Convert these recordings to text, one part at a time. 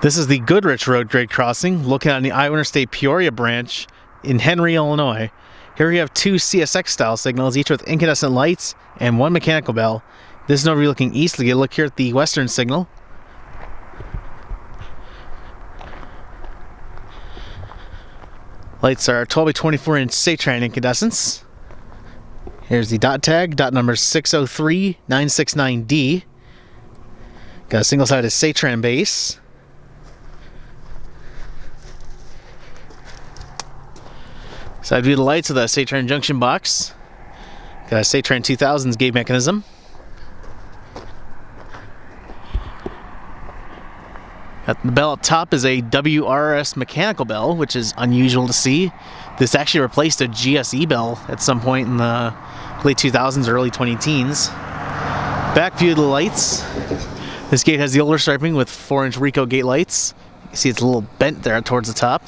This is the Goodrich road grade crossing, located on the IAIS Interstate Peoria Branch in Henry, Illinois. Here we have two CSX style signals, each with incandescent lights and one mechanical bell. This is an overview looking east. Get a look here at the western signal. Lights are 12 by 24 inch Safetran incandescents. Here's the dot tag, dot number 603969D. Got a single sided Safetran base. Side view of the lights of the Safetran Junction Box. Got a Safetran 2000s gate mechanism. At the bell up top is a WRRS mechanical bell, which is unusual to see. This actually replaced a GSE bell at some point in the late 2000s, early 2010s. Back view of the lights. This gate has the older striping with 4-inch RECO gate lights. You can see it's a little bent there towards the top.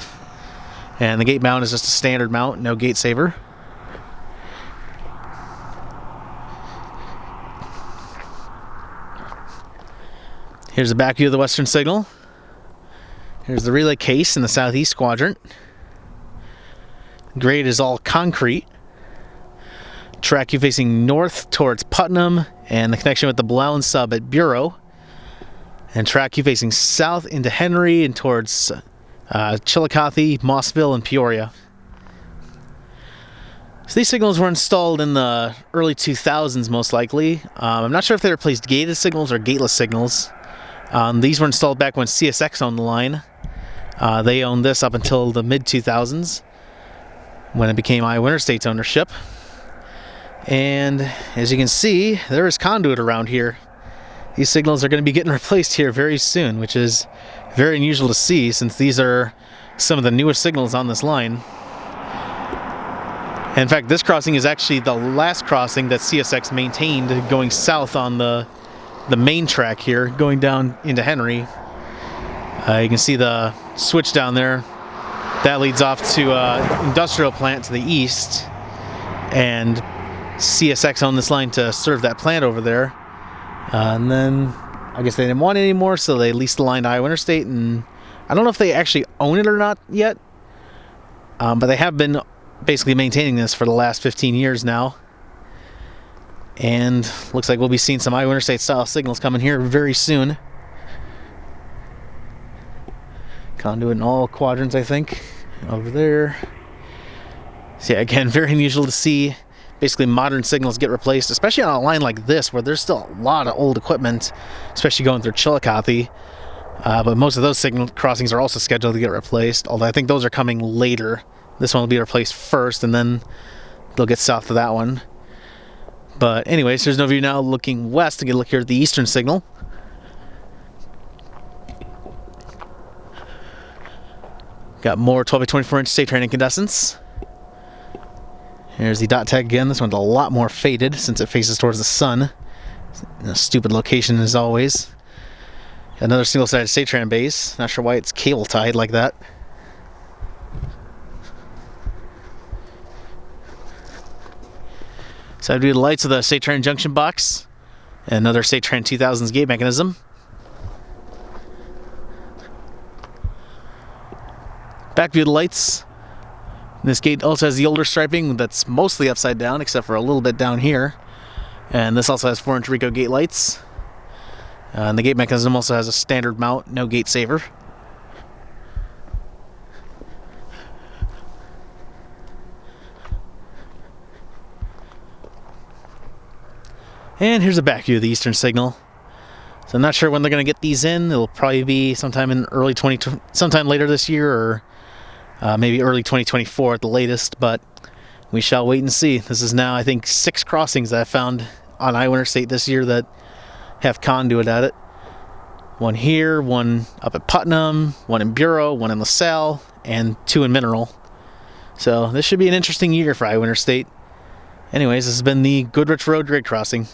And the gate mount is just a standard mount, no gate saver. Here's the back view of the western signal. Here's the relay case in the southeast quadrant. Grade is all concrete. Track you facing north towards Putnam and the connection with the Blount sub at Bureau. And track you facing south into Henry and towards Chillicothe, Mossville, and Peoria. So these signals were installed in the early 2000s most likely. I'm not sure if they replaced gated signals or gateless signals. These were installed back when CSX owned the line. They owned this up until the mid-2000s when it became IAIS Interstate's ownership. And as you can see, there is conduit around here. These signals are going to be getting replaced here very soon, which is very unusual to see since these are some of the newest signals on this line. And in fact, this crossing is actually the last crossing that CSX maintained going south on the main track here, going down into Henry. You can see the switch down there. That leads off to an industrial plant to the east. And CSX owned this line to serve that plant over there. And then I guess they didn't want it anymore, so they leased the line to IAIS Interstate. And I don't know if they actually own it or not yet. But they have been basically maintaining this for the last 15 years now. And looks like we'll be seeing some IAIS Interstate style signals coming here very soon. Conduit in all quadrants, I think, over there. So yeah, again, very unusual to see basically modern signals get replaced, especially on a line like this where there's still a lot of old equipment, especially going through Chillicothe. But most of those signal crossings are also scheduled to get replaced, although I think those are coming later. This one will be replaced first, and then they'll get south of that one. But anyways, here's an overview now looking west to get a look here at the eastern signal. Got more 12 by 24 inch Safetran incandescents. Here's the dot tag again. This one's a lot more faded since it faces towards the sun. In a stupid location as always. Another single-sided Safetran base. Not sure why it's cable tied like that. Side view of the lights of the Safetran Junction Box. And another Safetran 2000s gate mechanism. Back view of the lights. This gate also has the older striping that's mostly upside down except for a little bit down here. And this also has 4-inch RECO gate lights. And the gate mechanism also has a standard mount, no gate saver. And here's a back view of the eastern signal. So I'm not sure when they're going to get these in. It'll probably be sometime in sometime later this year, or maybe early 2024 at the latest, but we shall wait and see. This is now, I think, 6 crossings that I found on IAIS Interstate this year that have conduit at it. One here, one up at Putnam, one in Bureau, one in LaSalle, and 2 in Mineral. So this should be an interesting year for IAIS Interstate. Anyways, this has been the Goodrich Road grade crossing.